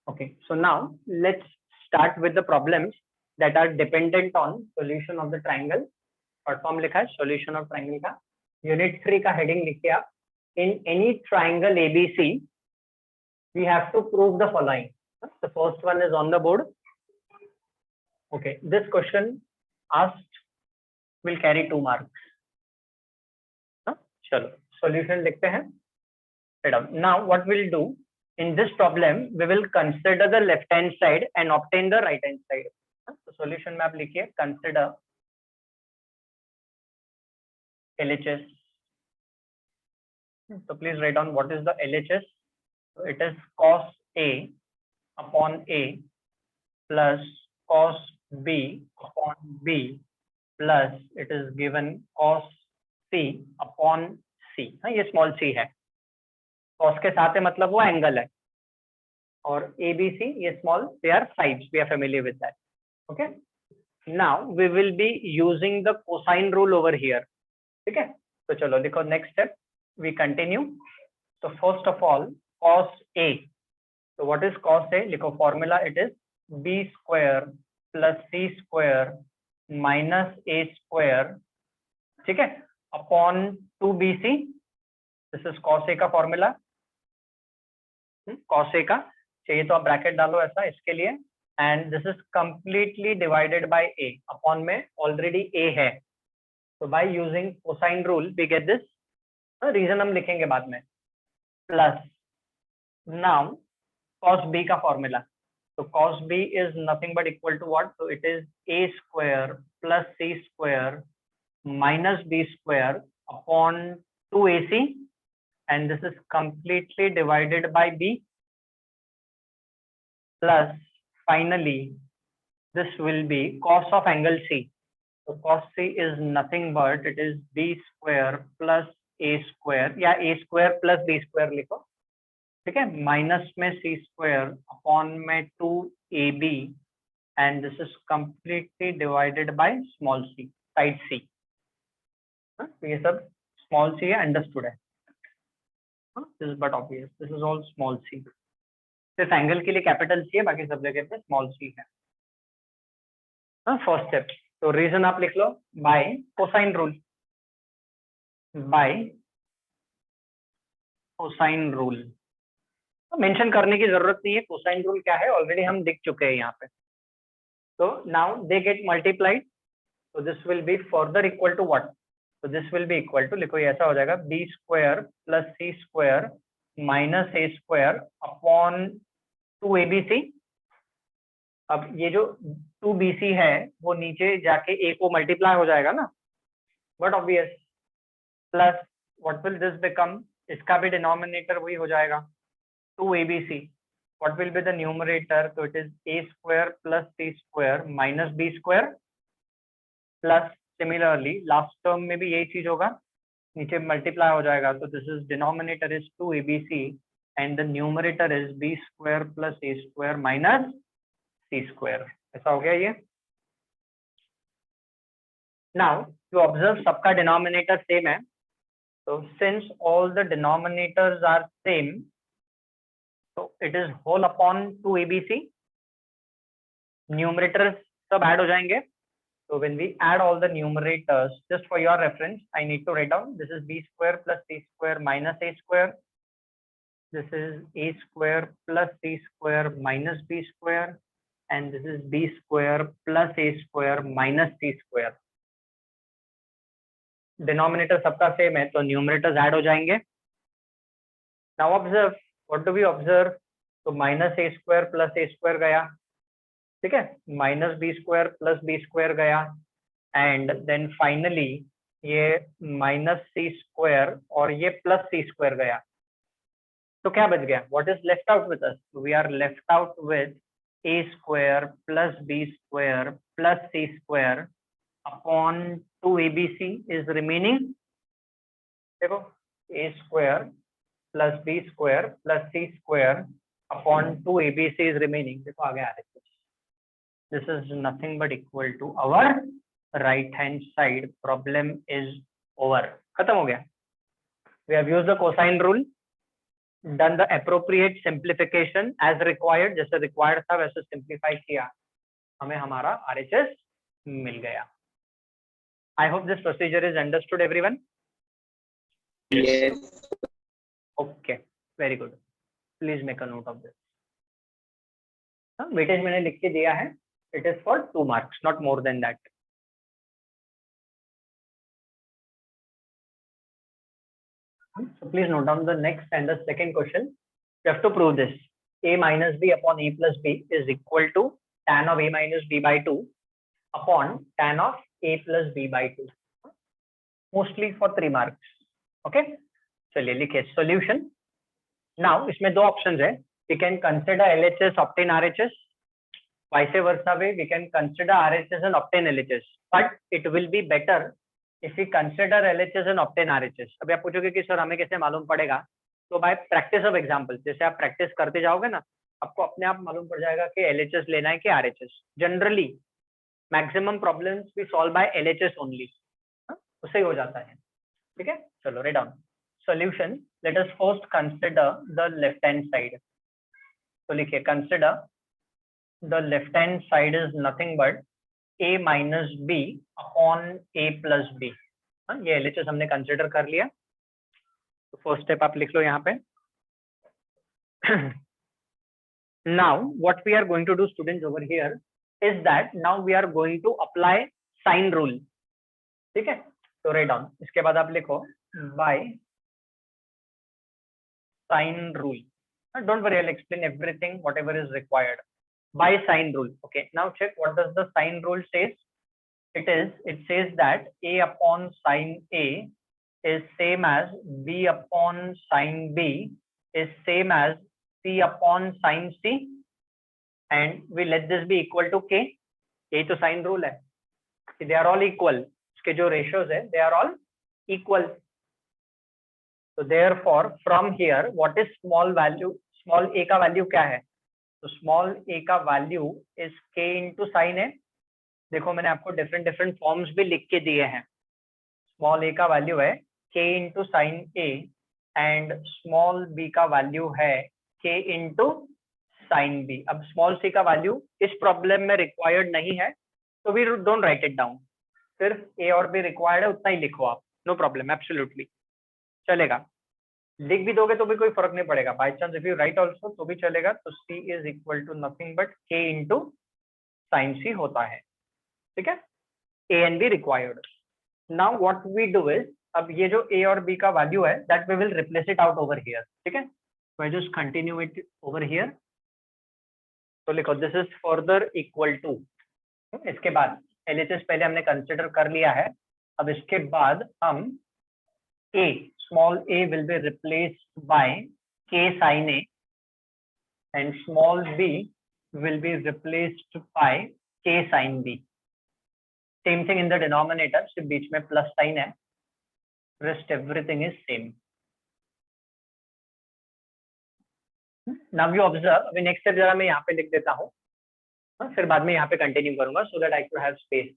Okay, so now let's start with the problems that are dependent on solution of the triangle. Short form लिखा है solution of triangle का. Unit 3 का heading लिखिए आप. In any triangle ABC, we have to prove the following. The first one is on the board. Okay, this question asked will carry 2 marks. चलो solution लिखते हैं. Now what we'll do in this problem, we will consider the left hand side and obtain the right hand side. So solution में आप लिखिए consider LHS. So please write down what is the LHS. So it is cos A upon A plus cos B upon B plus it is given cos C upon C. ये small c है. cos के साथ है मतलब वो angle है और ABC ये small they are sides. We are familiar with that. Okay. Now we will be using the cosine rule over here. ठीक है. तो चलो देखो next step. We continue. So first of all cos A. So what is cos A? लिखो formula. It is B square plus C square minus A square. ठीक है. Upon 2BC. This is cos A का formula. cos A का चाहिए तो आप bracket डालो ऐसा इसके लिए. And this is completely divided by A. Upon में already A है. So by using cosine rule we get this. Reason हम लिखेंगे बाद में. Plus now cos B का formula. So cos B is nothing but equal to what? So it is A square plus C square minus B square upon 2AC. And this is completely divided by B. Plus finally this will be cos of angle C. So cos C is nothing but it is B square plus A square या A square plus B square लिखो. ठीक है. Minus में C square upon में 2AB and this is completely divided by small c side C. तो ये सब small c है, understood है. This is but obvious. This is all small c. सिर्फ एंगल के लिए कैपिटल c है, बाकी सब जगह पे स्मॉल c है. First step. तो रीजन आप लिख लो by cosine rule. By cosine rule mention करने की जरूरत नहीं है. कोसाइन रूल क्या है ऑलरेडी हम दिख चुके हैं यहाँ पे. तो नाउ दे गेट मल्टीप्लाइड. तो this will be further equal to what? तो this will be equal to लिखो ऐसा हो जाएगा b square plus c square minus a square upon 2ABC. अब ये जो 2BC है वो नीचे जाके ए को मल्टीप्लाई हो जाएगा ना, but obvious. Plus what will this become? इसका भी डिनोमिनेटर वही हो जाएगा 2ABC. What will be the numerator? तो it is a square plus c square minus b square. Plus similarly last term में भी यही चीज होगा, नीचे मल्टीप्लाई हो जाएगा. तो this is denominator is 2ABC and the numerator is b square plus a square minus c square. ऐसा हो गया ये. Now you observe सबका denominator same है. So since all the denominators are same, so it is whole upon 2ABC. Numerators सब add हो जाएंगे. So when we add all the numerators, just for your reference, I need to write down this is b square plus c square minus a square. This is a square plus c square minus b square and this is b square plus a square minus c square. Denominator सबका same है तो numerators add हो जाएंगे. Now observe, what do we observe? तो minus a square plus a square गया, ठीक है, minus b square plus b square गया and then finally ये minus c square और ये plus c square गया. तो क्या बच गया? What is left out with us? We are left out with a square plus b square plus c square upon 2ABC is remaining. देखो a square plus b square plus c square upon 2ABC is remaining. देखो आगे आ रहे हैं. This is nothing but equal to our right hand side. Problem is over. खत्म हो गया. We have used the cosine rule. Done the appropriate simplification as required, जैसे required था वैसे सिंप्लीफाई किया, हमें हमारा RHS मिल गया। I hope this procedure is understood everyone. Okay, very good, please make a note of this. Weightage मैंने लिख के दिया है, it is for 2 marks, not more than that. So please note down the next and the second question. You have to prove this. A minus b upon a plus b is equal to tan of a minus b by 2 upon tan of a plus b by 2. Mostly for 3 marks. Okay. चलिए लिखिए solution. Now इसमें दो options है. We can consider LHS, obtain RHS. Vice versa way, we can consider RHS and obtain LHS. But it will be better if we consider LHS and obtain RHS. अभी आप पूछोगे कि sir हमें कैसे मालूम पड़ेगा? तो बाय प्रैक्टिस ऑफ एग्जांपल, जैसे आप प्रैक्टिस करते जाओगे ना, आपको अपने आप मालूम पड़ जाएगा कि LHS लेना है कि RHS. Generally maximum problems we solve by LHS only, उससे ही हो जाता है। ठीक है, चलो right down solution. Let us first consider the left hand side. तो लिखिए consider the left hand side is nothing but a minus b upon a plus b. ये LHS हमने कंसिडर कर लिया, तो फर्स्ट स्टेप आप लिख लो यहाँ पे। now what we are going to do students over here is that now we are going to apply sine rule। ठीक है, तो राइट डाउन, इसके बाद आप लिखो by sine rule। don't worry, I'll explain everything whatever is required by sine rule। okay, now check what does the sine rule says। it says that a upon sine a is same as b upon sine b is same as c upon sine c and we let this be equal to k। यही तो sine rule है, they are all equal, इसके जो ratios है they are all equal। so therefore from here what is small value, small a का value क्या है? तो स्मॉल a का value is k into sine a। देखो मैंने आपको डिफरेंट डिफरेंट फॉर्म्स भी लिख के दिए हैं। स्मॉल a का वैल्यू है k into sine a and small b का वैल्यू है k इंटू साइन b। अब स्मॉल c का वैल्यू इस प्रॉब्लम में रिक्वायर्ड नहीं है, तो we don't write it down, सिर्फ a और b रिक्वायर्ड है उतना ही लिखो आप, नो प्रॉब्लम, एब्सोल्युटली चलेगा। लिख भी दोगे तो भी कोई फर्क नहीं पड़ेगा, by chance if you write also तो भी चलेगा। तो c is equal to nothing but k into sine c होता है। ठीक है, a and b required. Now what we do is, अब ये जो a और b का वैल्यू है that we will replace it out over here. ठीक है, so I just continue it over here। तो लिखो this is further equal to, इसके बाद LHS पहले हमने कंसिडर कर लिया है, अब इसके बाद हम a, small a will be replaced by k sin a and small b will be replaced by k sin b। same thing in the denominator, सिर्फ बीच में प्लस साइन है, rest everything is same। now you observe, अभी next step जरा मैं यहाँ पे लिख देता हूँ, फिर बाद में यहाँ पे कंटिन्यू करूंगा so that I could have space।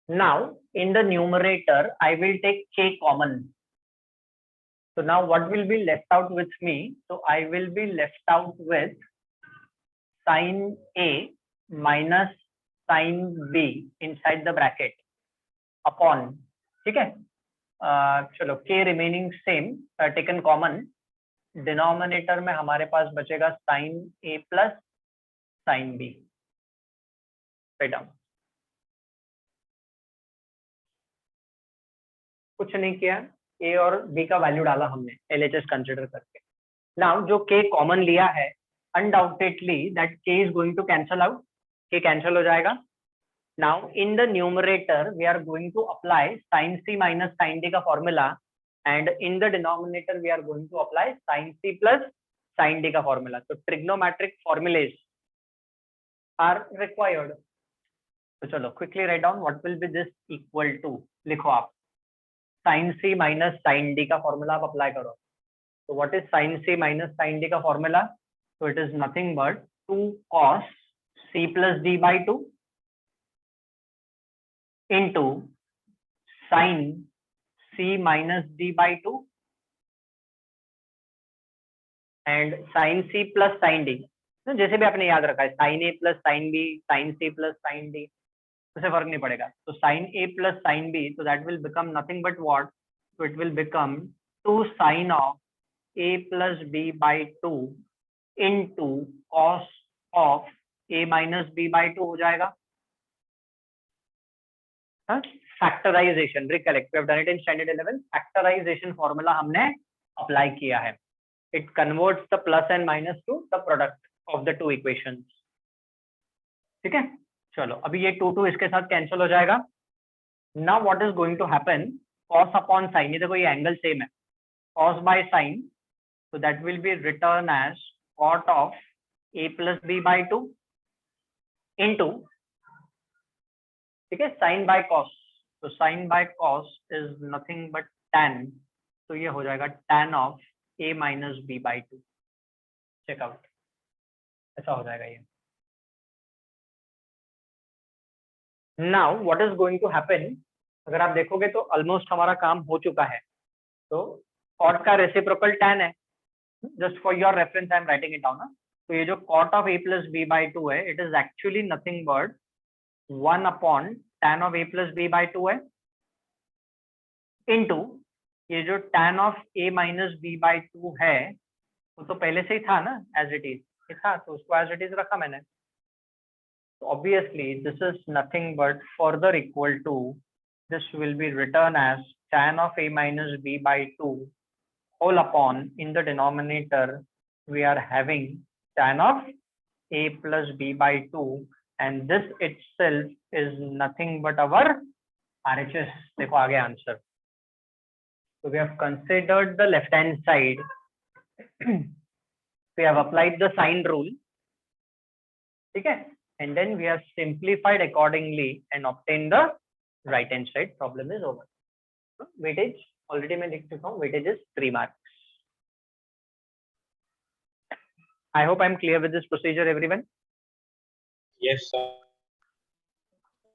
now in the numerator I will take k common। so now what will be left out with me? so I will be left out with sin a minus sin b inside the bracket upon। ठीक है, चलो k remaining same, taken common, denominator में हमारे पास बचेगा sin a plus sin b। Write down, कुछ नहीं किया, a और b का वैल्यू डाला हमने LHS कंसिडर करके। नाउ जो k कॉमन लिया है, undoubtedly that k is going to cancel out, k cancel हो जाएगा। Now in the numerator we are going to apply sin c minus sin d का formula and in the denominator we are going to apply sin c plus sin d का formula. तो trigonometric formulae are required. तो चलो quickly write down what will be this equal to, लिखो आप sin c minus sin d का formula आप apply करो। तो what is sin c minus sin d का फॉर्मूला? तो it is nothing but 2 cos c plus d by 2 into sin c minus d by 2 and sine C plus sine D, जैसे भी आपने याद रखा है, sine a plus sine b, sine C plus sine d, उससे फर्क नहीं पड़ेगा। तो sine a plus sine b, तो that will become nothing but what, so it will become 2 sin of a plus b by 2 into cos of a minus b by 2 हो जाएगा। Factorization, recollect, we have done it in standard 11, factorization formula हमने apply किया है। It converts the plus and minus to the product of the two equations. ठीक है, चलो अभी ये 2 इसके साथ कैंसिल हो जाएगा। Now what is going to happen, cos upon sine, ये देखो ये एंगल सेम है, cos by sine, so that will be written as cot of a plus b by 2 into, ठीक है, sin by cos, तो sin by cos is nothing but tan, तो ये हो जाएगा tan of a minus b by 2, check out, ऐसा हो जाएगा ये। Now what is going to happen, अगर आप देखोगे तो ऑलमोस्ट हमारा काम हो चुका है। तो cot का रेसिप्रोकल tan है, just for your reference I am writing it down. तो ये जो cot of a plus b by 2 है, it is actually nothing but 1 upon tan of a plus b by 2 है, इनटू ये जो tan of a minus b by 2 है, वो तो पहले से ही था ना, एज इट इज था, तो उसको एज इट इज रखा मैंने। तो obviously this is nothing but further equal to, this will be written as tan of a minus b by 2 whole upon, in the denominator we are having tan of a plus b by 2, and this itself is nothing but our RHS। देखो आगे answer, so we have considered the left hand side, we have applied the sine rule, ठीक है, and then we have simplified accordingly and obtained the right hand side, problem is over। weightage already मैं लिख चुका हूँ, weightage is 3 marks। I hope I am clear with this procedure everyone। Yes sir।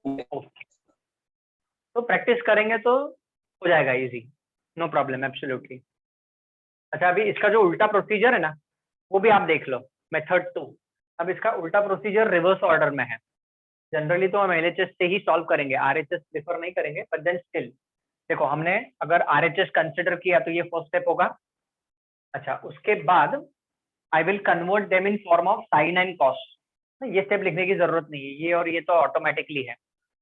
okay, तो practice करेंगे तो हो जाएगा easy, no problem, absolutely. अच्छा अभी इसका जो उल्टा प्रोसीजर है ना, वो भी आप देख लो, मेथड 2। अब इसका उल्टा प्रोसीजर रिवर्स ऑर्डर में है। जनरली तो हम LHS से ही सॉल्व करेंगे, RHS प्रेफर नहीं करेंगे, बट देन स्टिल देखो, हमने अगर RHS कंसिडर किया तो ये फर्स्ट स्टेप होगा। अच्छा उसके बाद I will convert them in form of sine and cos, ये स्टेप लिखने की जरूरत नहीं है, ये और ये तो ऑटोमेटिकली है।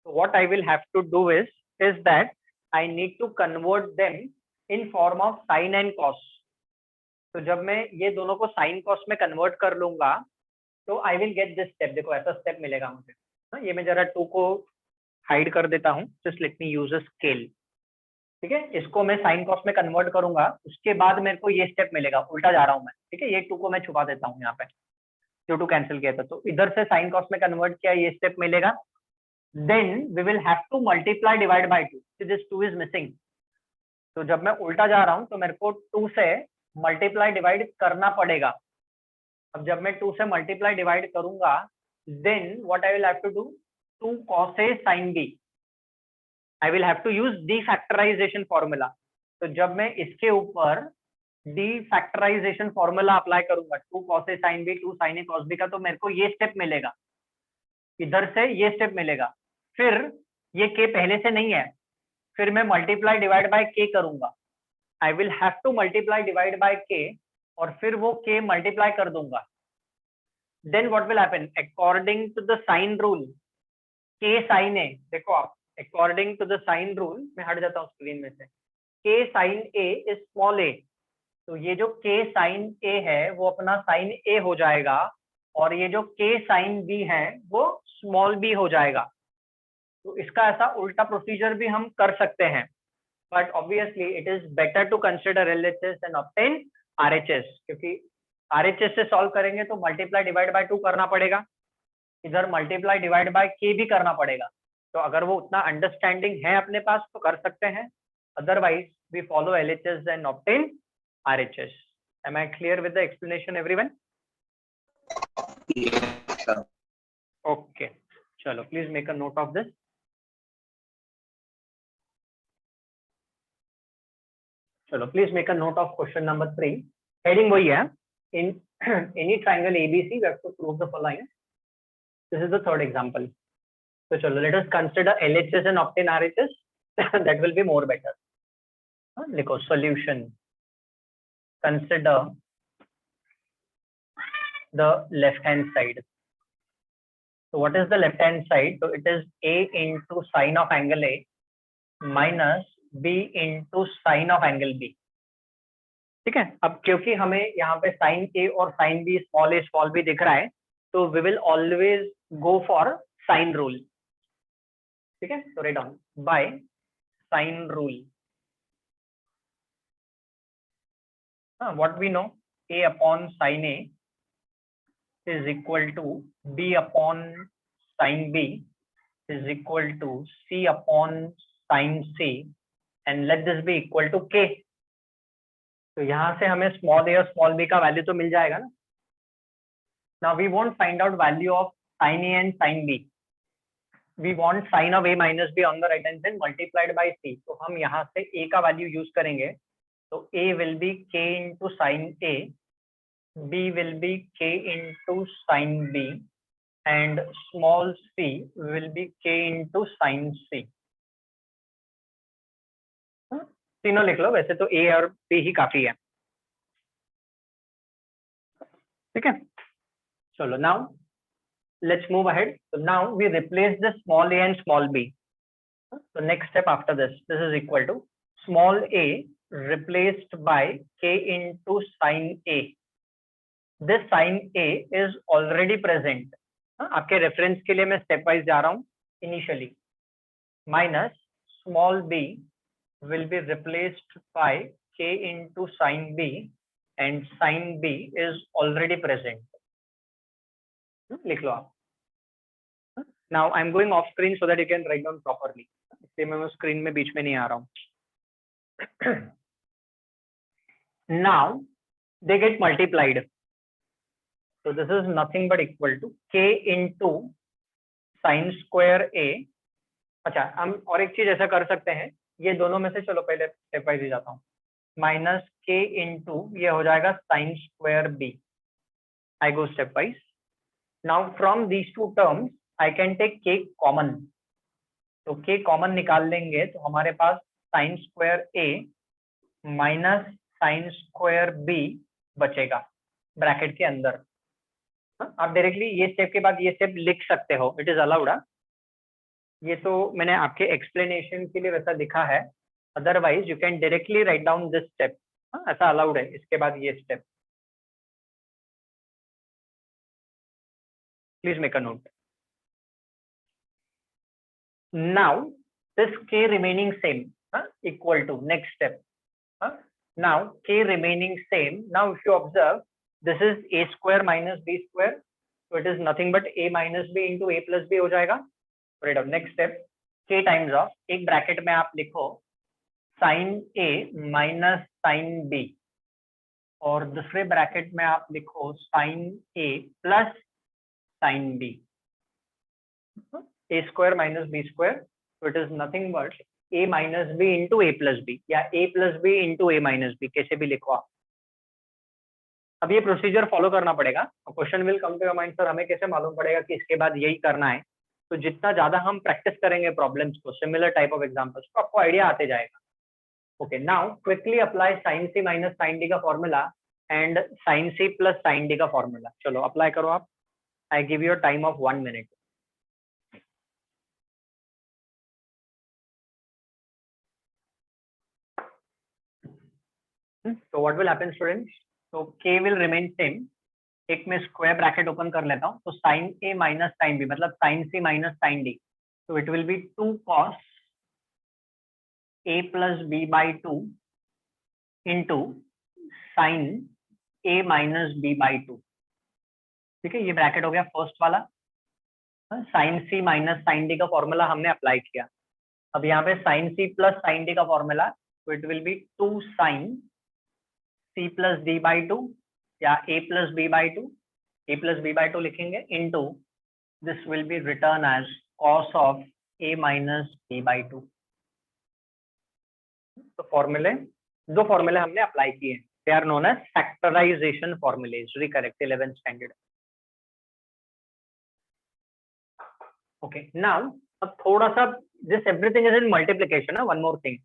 तो what I will have to do is that I need to convert them in form of sine and cos. तो जब मैं ये दोनों को साइन कॉस में कन्वर्ट कर लूंगा तो I will get this step, देखो ऐसा स्टेप मिलेगा मुझे। ये मैं जरा 2 को हाइड कर देता हूँ, just let me use a scale, ठीक है, इसको मैं साइन कॉस में कन्वर्ट करूंगा, उसके बाद मेरे को ये स्टेप मिलेगा, उल्टा जा रहा हूँ मैं, ठीक है, ये 2 को मैं छुपा देता हूँ यहाँ पे, जो 2 कैंसिल किया था, तो इधर से साइन कॉस में कन्वर्ट किया, ये स्टेप मिलेगा। Then we will have to multiply divide by 2, this 2 is missing. तो जब मैं उल्टा जा रहा हूँ तो मेरे को 2 से मल्टीप्लाई डिवाइड करना पड़ेगा। अब जब मैं 2 से मल्टीप्लाई डिवाइड करूंगा, then what I will have to do, 2 cos a sin b, I will have to use the factorization formula. तो जब मैं इसके ऊपर डी फैक्टराइजेशन फॉर्मूला अप्लाई करूंगा, 2 cos a sin b 2 sin a cos b का, तो मेरे को ये स्टेप मिलेगा, इधर से ये स्टेप मिलेगा। फिर ये k पहले से नहीं है, फिर मैं मल्टीप्लाई डिवाइड बाय k करूंगा, I will have to multiply divide by k, और फिर वो k मल्टीप्लाई कर दूंगा। Then what will happen, according to the sine rule, k sin a, देखो आप, according to the sine rule, मैं हट जाता हूँ स्क्रीन में से, k sin a is small a, तो ये जो k sin a है वो अपना sin a हो जाएगा, और ये जो k sin b है वो स्मॉल b हो जाएगा। तो इसका ऐसा उल्टा प्रोसीजर भी हम कर सकते हैं, but obviously it is better to consider LHS and obtain RHS, क्योंकि RHS से सॉल्व करेंगे तो मल्टीप्लाई डिवाइड बाय 2 करना पड़ेगा, इधर मल्टीप्लाई डिवाइड बाय k भी करना पड़ेगा। तो अगर वो उतना अंडरस्टैंडिंग है अपने पास तो कर सकते हैं, otherwise we follow LHS and obtain RHS। Am I clear with the explanation everyone? Yes sir। Okay, चलो please make a note of this। चलो please make a note of question number 3, heading वही है, in any triangle ABC, we have to prove the following. This is the third example. So chalo, let us consider LHS and obtain RHS. That will be more better. Likho solution. Consider the left hand side. So what is the left hand side? So it is A into sine of angle A minus B into sine of angle B. ठीक है, अब क्योंकि हमें यहाँ पे sign ए और sine B small B दिख रहा है, तो we will always go for sine rule. ठीक है, तो write down by sine rule. What we know, A upon sine A is equal to b upon sin b is equal to c upon sin c and let this be equal to k. तो यहाँ से हमें small ए और small B का value तो मिल जाएगा ना. Now we want find out value of sin a and sin b. वी वांट sin of a minus b on the right hand side multiplied by c. तो हम यहाँ से a का वैल्यू यूज करेंगे. तो a will be k into sin a, b will be k into sin b and small c will be k into sin c. तीनों लिख लो, वैसे तो a और b ही काफी है. ठीक है, चलो now let's move ahead. So now we replace the small a and small b. So next step after this is equal to small a replaced by k into sin a. This sin a is already present. आपके reference के लिए मैं step wise जा रहा हूँ. Initially minus small b will be replaced by k into sin b and sin b is already present. लिख लो आप. Now I'm going off screen so that you can write down properly. इसलिए मैं screen में बीच में नहीं आ रहा हूँ. Now they get multiplied. So this is nothing but equal to k into sin square a. अच्छा, हम और एक चीज ऐसा कर सकते हैं, ये दोनों में से चलो पहले स्टेप वाइज ही जाता हूँ. माइनस k इंटू ये हो जाएगा sin square b. I go step wise. Now from these two terms I can take k common. तो k कॉमन निकाल लेंगे तो हमारे पास sin square a minus sin square b बचेगा ब्रैकेट के अंदर. आप डायरेक्टली ये स्टेप के बाद ये स्टेप लिख सकते हो, इट इज अलाउड. ये तो मैंने आपके एक्सप्लेनेशन के लिए वैसा दिखा है, otherwise you can directly write down this step. ऐसा अलाउड है. इसके बाद ये step please make a note. Now this k remaining same equal to next step. Now k remaining same. Now if you observe, this is a square minus b square, so it is nothing but a minus b into a plus b हो जाएगा. Right up. Next step, k times of, एक bracket में आप लिखो sin a minus sin b और दूसरे bracket में आप लिखो sin a plus sin b. a square minus b square, so it is nothing but a minus b into a plus b या a plus b into a minus b, कैसे भी लिखो आप. अब ये प्रोसीजर फॉलो करना पड़ेगा. Question will come to your mind, sir हमें कैसे मालूम पड़ेगा कि इसके बाद यही करना है. तो जितना ज्यादा हम प्रैक्टिस करेंगे प्रॉब्लम्स को, सिमिलर टाइप ऑफ एग्जांपल्स को, आपको आइडिया आते जाएगा. Okay, now quickly apply sin c minus sin d का formula and sin c plus sin d का फॉर्मूला. चलो अप्लाई करो आप. I give you time of 1 minute. So what will happen students? So k will remain same. एक में square bracket open कर लेता हूँ. तो sin a minus sin b मतलब sin c minus sin d. So it will be 2 cos a plus b by 2 into sin a minus b by 2. ठीक है, ये ब्रैकेट हो गया फर्स्ट वाला. sin c minus sin d का formula हमने apply किया. अब यहाँ पे sin c plus sin d का फॉर्मूला, तो it will be 2 sin c plus d by 2 या a plus b by 2, a plus b by 2 लिखेंगे into this will be written as cos of a minus b by 2. तो फॉर्मूले, दो फॉर्मूले हमने apply किए. they are known as factorization formulas. Recollect 11th standard. Okay, now अब थोड़ा सा this everything is in multiplication ना, one more thing,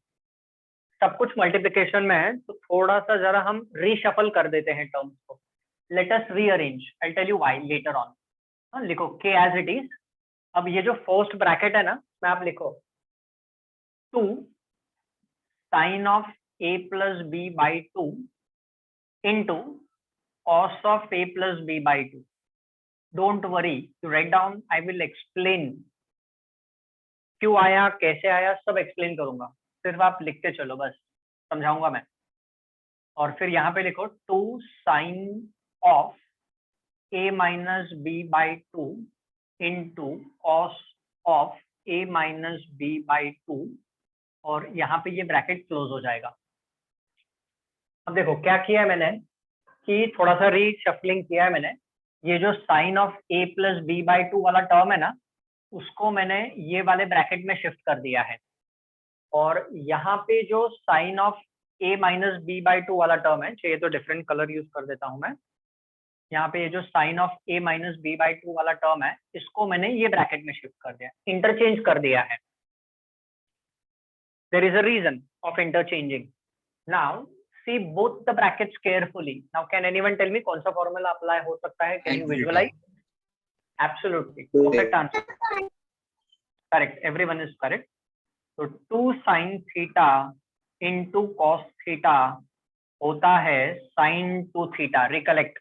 सब कुछ मल्टीप्लिकेशन में है, तो थोड़ा सा जरा हम रीशफल कर देते हैं टर्म्स को. Let us rearrange, I tell you why later on. लिखो k एज इट इज. अब ये जो फर्स्ट ब्रैकेट है ना, मैं आप लिखो 2 sin of a plus b by 2 into cos of a plus b by 2. Don't worry, you write down, I will explain क्यों आया, कैसे आया, सब एक्सप्लेन करूंगा. सिर्फ आप लिखते चलो, बस समझाऊंगा मैं. और फिर यहाँ पे लिखो 2 sin of a minus b by 2 into cos of a minus b by 2, और यहाँ पे ये ब्रैकेट क्लोज हो जाएगा. अब देखो क्या किया है मैंने, कि थोड़ा सा रीशफलिंग किया है मैंने. ये जो sine of a plus B by 2 वाला टर्म है ना, उसको मैंने ये वाले ब्रैकेट में शिफ्ट कर दिया है. और यहाँ पे जो sine of a minus B by 2 वाला टर्म है, चाहिए तो डिफरेंट कलर यूज कर देता हूं मैं. यहाँ पे ये जो sine of a minus B by 2 वाला टर्म है, इसको मैंने ये ब्रैकेट में शिफ्ट कर दिया, इंटरचेंज कर दिया है. There is a reason of interchanging. Now see both the brackets carefully. Now can anyone tell me कौन सा फॉर्मूला अप्लाई हो सकता है? Can you visualize? Absolutely, perfect answer. Correct, everyone is correct. So 2 sin theta into cos theta होता है sin 2 theta. Recollect,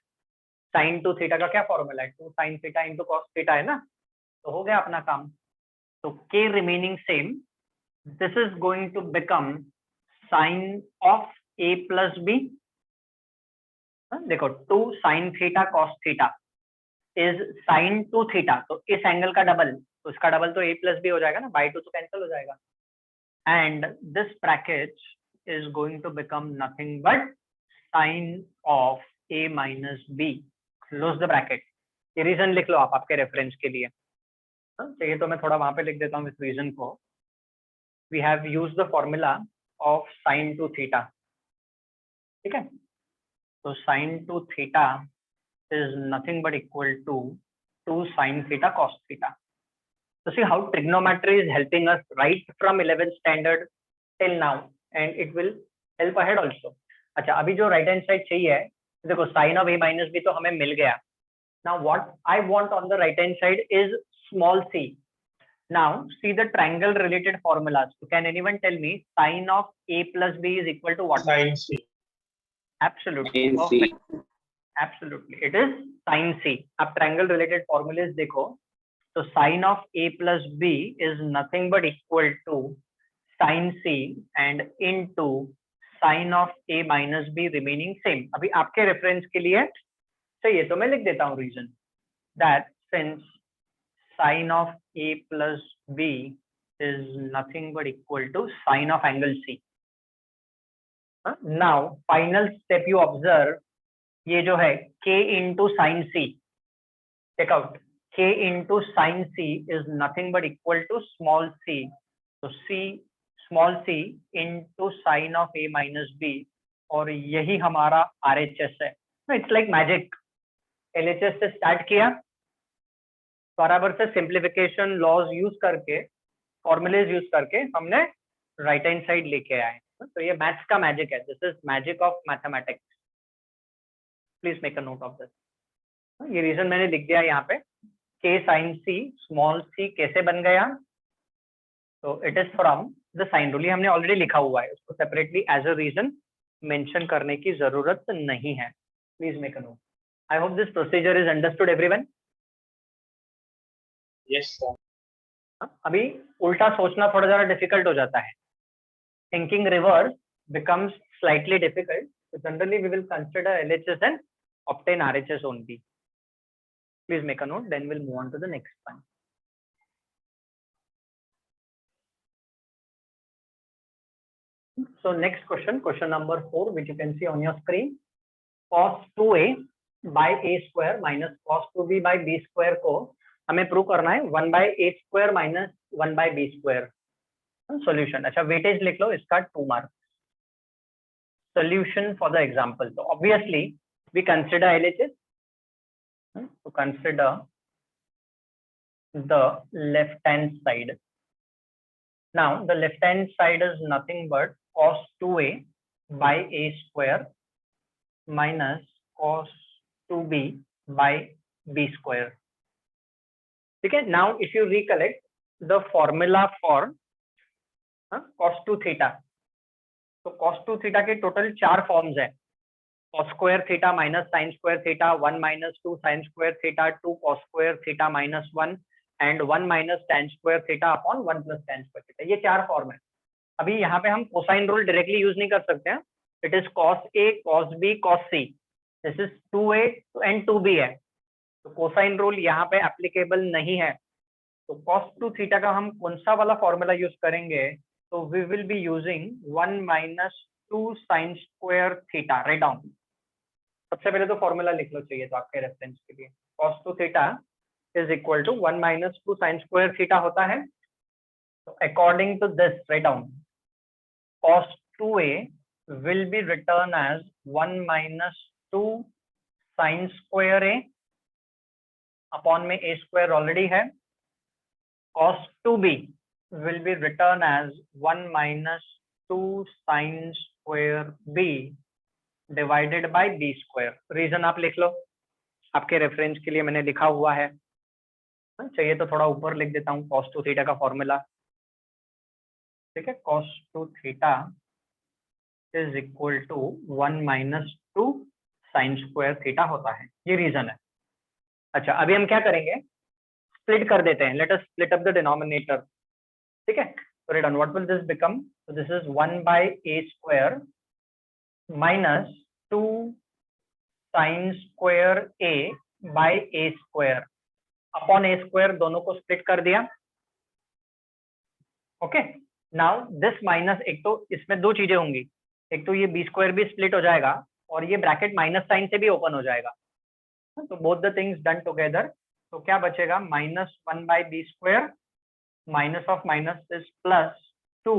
sin 2 theta का क्या formula है? 2 sin theta into cos theta है ना, तो हो गया अपना काम. तो k remaining same. This is going to become sin of a plus b. देखो 2 sin theta cos theta is sin 2 theta, तो इस एंगल का डबल, तो इसका डबल तो a plus b हो जाएगा ना, by 2 तो कैंसिल हो जाएगा. And this bracket is going to become nothing but sin of a minus b. Close the bracket. ये रीजन लिख लो आप आपके रेफरेंस के लिए. चाहिए तो मैं थोड़ा वहां पे लिख देता हूँ इस रीजन को. We have used the formula of sin 2 theta. ठीक है, तो sin 2 theta is nothing but equal to 2 sin theta cos theta. So see how trigonometry is helping us right from 11th standard till now, and it will help ahead also. अच्छा, अभी जो right hand side चाहिए है, देखो sin of a minus b तो हमें मिल गया. Now what I want on the right hand side is small c. Now see the triangle related formulas. So can anyone tell me sin of a plus b is equal to what? Sin C. Absolutely, Sin C. perfect. Absolutely, it is sin c. अब triangle related formulas देखो, तो sin of a plus b is nothing but equal to sin c and into sin of a minus b remaining same. अभी आपके reference के लिए चाहिए तो मैं लिख देता हूँ reason, that since sin of a plus b is nothing but equal to sin of angle c. Now final step you observe, ये जो है k into sin c, check out, k into sin c is nothing but equal to small c. So c small c into sin of a minus b, और यही हमारा RHS है. It's like magic. LHS से start किया, बराबर से simplification laws use करके, formulas use करके हमने राइट हैंड साइड लेके आए. तो ये मैथ्स का मैजिक है. This is magic of mathematics. Please make a note of this. ये रीजन मैंने लिख दिया यहाँ पे. k sin c small c कैसे बन गया? तो it is from the sine rule. ये हमने ऑलरेडी लिखा हुआ है, उसको separately as a reason mention करने की जरूरत नहीं है. Please make a note. I hope this procedure is understood everyone. Yes, sir. अभी उल्टा सोचना थोड़ा जरा डिफिकल्ट हो जाता है. Thinking reverse becomes slightly difficult. So generally we will consider LHS and obtain RHS only. Please make a note, then we'll move on to the next one. So next question, question number 4, which you can see on your screen. Cos 2a by a square minus cos 2b by b square को हमें prove करना है 1 by a square minus 1 by b square. Solution. अच्छा, weightage लिख लो इसका 2 marks. solution for the example. So obviously we consider LHS. To consider the left hand side. Now the left hand side is nothing but cos 2a by a square minus cos 2b by b square. Okay, now if you recollect the formula for cos 2 theta, तो cos 2 theta के total 4 forms है, cos square theta minus sin square theta, 1 minus 2 sin square theta, 2 cos square theta minus 1 and 1 minus tan square theta upon 1 plus tan square theta. ये 4 form है. अभी यहाँ पे हम cosine rule directly use नहीं कर सकते हैं. It is cos a, cos b, cos c. This is 2a and 2b है, तो कोसाइन रूल यहाँ पे एप्लीकेबल नहीं है. तो cos 2 थीटा का हम कौन सा वाला फॉर्मूला यूज करेंगे? तो we will be using 1 minus 2 sin square theta. Write down. सबसे पहले तो फॉर्मूला लिख लो चाहिए तो आपके रेफरेंस के लिए. cos 2 theta is equal to 1 minus 2 sin square theta होता है. तो according to this write down, cos 2a will be written as 1 minus 2 sin square a upon में a square already है. cos 2b will be written as 1 minus 2 sin square b divided by b square. Reason आप लिख लो, आपके reference के लिए मैंने लिखा हुआ है. चाहिए तो थोड़ा ऊपर लिख देता हूँ cos 2 थीटा का फॉर्मूला. ठीक है, cos 2 theta is equal to 1 minus 2 sin square theta होता है. ये रीजन है. अच्छा, अभी हम क्या करेंगे, स्प्लिट कर देते हैं. Let us split up the denominator. ठीक है, so write down what will this become? So this is 1 by a square minus 2 sin square a by a square upon a square. दोनों को स्प्लिट कर दिया. Okay, now this minus, एक तो इसमें दो चीजें होंगी, एक तो ये b स्क्वायर भी स्प्लिट हो जाएगा और ये ब्रैकेट माइनस साइन से भी ओपन हो जाएगा. तो both the things done together. तो क्या बचेगा, minus 1 by b square, minus of minus is plus 2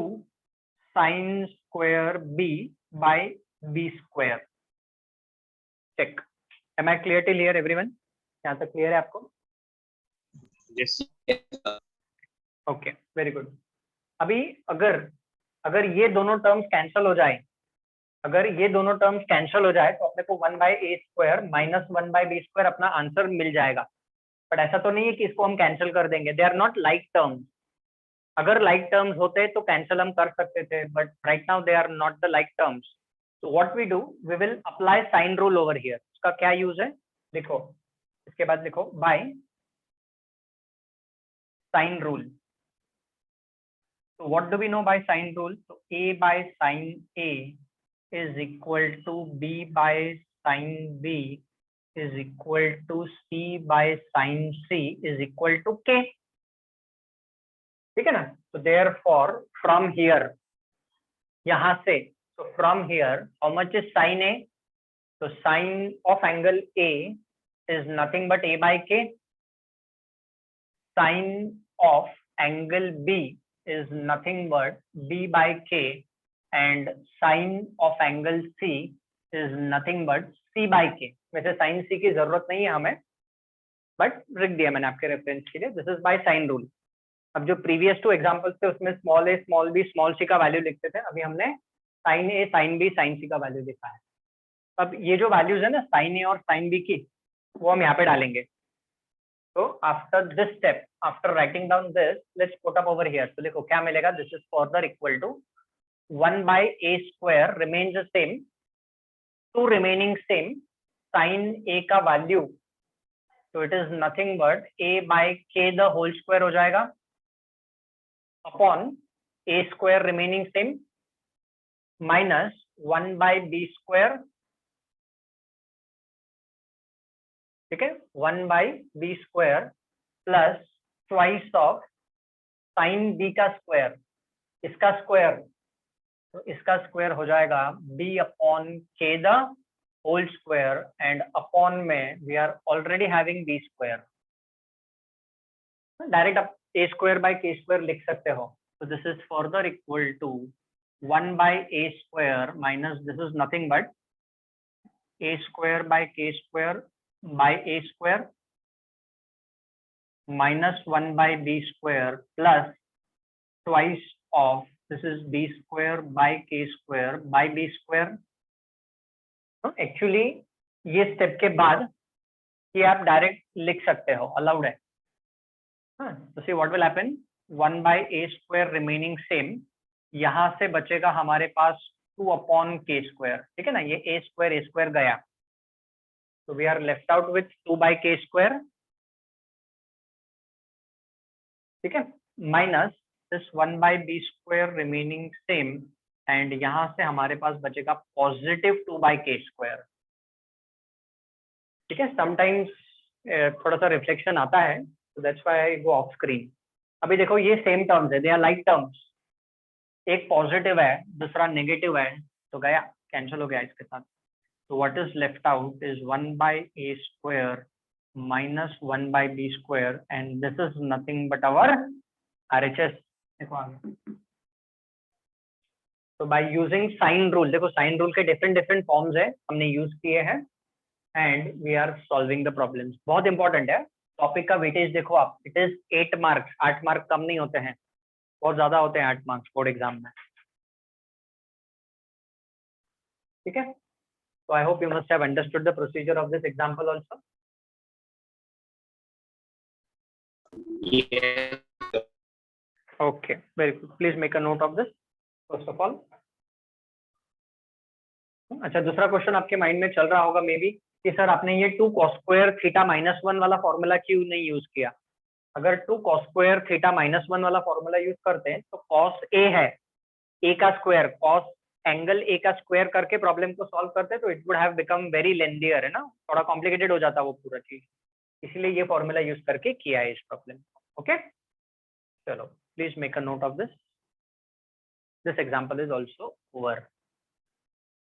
sin square b by b square. Check. Am I clear till here everyone? यहाँ तक क्लियर है आपको? Yes. Okay, very good. अभी अगर ये दोनों टर्म्स कैंसिल हो जाए, अगर ये दोनों टर्म्स कैंसिल हो जाए तो अपने को 1 by a square minus 1 by b square अपना आंसर मिल जाएगा. बट ऐसा तो नहीं है कि इसको हम कैंसिल कर देंगे. They are not like terms. अगर लाइक टर्म्स होते तो कैंसिल हम कर सकते थे, but right now they are not the like terms. So what we do, we will apply sine rule over here. उसका क्या यूज है लिखो, इसके बाद लिखो बाय साइन रूल. तो what do we know by sine rule? तो a by sine a is equal to b by sine b is equal to c by sine c is equal to k. ठीक है ना. तो therefore from here, यहां से, तो from here how much is sine a? तो sine of angle a is nothing but a by k. Sine of angle b is nothing but b by k and sine of angle c is nothing but c by k. वैसे sine c की जरूरत नहीं है हमें, but लिख दिया मैंने आपके रेफरेंस के लिए. This is by sine rule. अब जो प्रीवियस 2 एग्जांपल्स थे उसमें स्मॉल ए स्मॉल बी स्मॉल सी का वैल्यू लिखते थे. अभी हमने साइन ए साइन बी साइन सी का वैल्यू लिखा है. अब ये जो वैल्यूज है ना साइन ए और साइन बी की, वो हम यहाँ पे डालेंगे. तो after this step, after writing down this, let's put up over here. तो देखो क्या मिलेगा. This is further equal to 1 by a square remains the same, 2 remaining same. Sine a का वैल्यू, तो it is nothing but a by k the whole square हो जाएगा upon a square remaining same minus 1 by b square. ठीक है, 1 by b square plus twice of sin b का square, इसका square, तो इसका स्क्वायर हो जाएगा b upon k the whole square and upon में we are already having b square. Direct आप a square by k square लिख सकते हो. तो this is further equal to 1 by a square minus this is nothing but a square by k square by a square minus 1 by b square plus twice of this is b square by k square by b square. Actually ये step के बाद ये आप direct लिख सकते हो, allowed है. तो see what will happen, 1 by a square remaining same, यहाँ से बचेगा हमारे पास 2 upon k square. ठीक है ना, ये a square गया, तो we are left out with 2 by k square. ठीक है, minus this 1 by b square remaining same, and यहाँ से हमारे पास बचेगा पॉजिटिव 2 by k square. ठीक है, समटाइम्स थोड़ा सा रिफ्लेक्शन आता है, so that's why I go off screen. अभी देखो ये सेम टर्म्स है, दे आर लाइक टर्म्स, एक पॉजिटिव है दूसरा नेगेटिव है, तो गया, कैंसिल हो गया इसके साथ. तो what is left out is 1 by a square minus 1 by b square, and this is nothing but our RHS. देखो आगे, तो बाय यूजिंग साइन रूल, देखो साइन रूल के डिफरेंट फॉर्म्स है, हमने यूज किए हैं, and we are solving the problems. बहुत इंपॉर्टेंट है. टॉपिक का वेटेज देखो आप, इट इज 8 मार्क्स. 8 मार्क्स कम नहीं होते हैं, बहुत ज्यादा होते हैं 8 मार्क्स बोर्ड एग्जाम में. ठीक है, so I hope you must have understood the procedure of this example also. Yes. Okay, very good. Please make a note of this first of all. अच्छा, दूसरा क्वेश्चन आपके माइंड में चल रहा होगा मे बी कि सर आपने ये 2 cos स्क्वायर थीटा माइनस 1 वाला फॉर्मूला क्यों नहीं यूज किया. अगर 2 cos स्क्वायर थीटा माइनस 1 वाला फॉर्मूला यूज करते हैं तो cos a है, a का स्क्वायर, cos एंगल a का स्क्वायर करके प्रॉब्लम को सॉल्व करते तो it would have become very lengthier, है ना, थोड़ा कॉम्प्लिकेटेड हो जाता वो पूरा चीज. इसलिए ये फॉर्मूला यूज करके किया है इस प्रॉब्लम को. ओके, चलो please make a note of this. This example is also over.